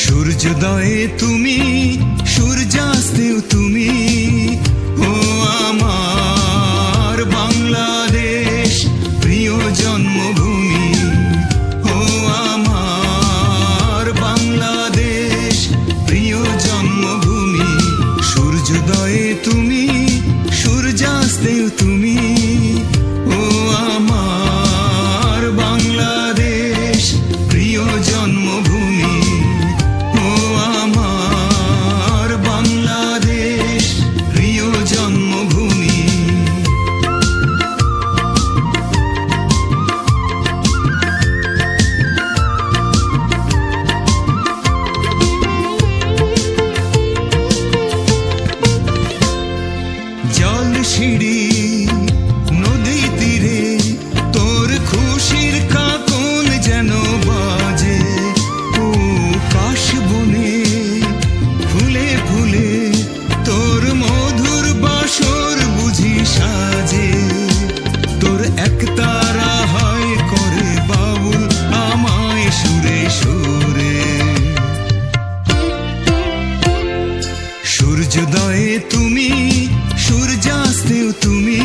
সূর্যোদয়ে তুমি, সূর্যাস্তেও তুমি, ও আমার বাংলাদেশ প্রিয় জন্মভূমি। ও আমার বাংলাদেশ প্রিয় জন্মভূমি। সূর্যোদয়ে তুমি, সূর্যাস্তেও তুমি, ও আমার বাংলাদেশ প্রিয় জন্মভূমি। ও আমার বাংলাদেশ প্রিয় জন্মভূমি। জল সিঁড়ি নদী তীরে তোর খুশির কাকন যেন বাজে। ও কাশ বনে ফুলে ফুলে তোর মধুর বাসর বুঝি সাজে। তোর একতারা হয় করে বাউল আমায় সুরে সুরে। সূর্যোদয়ে তুমি, সূর্যাস্তেও তুমি,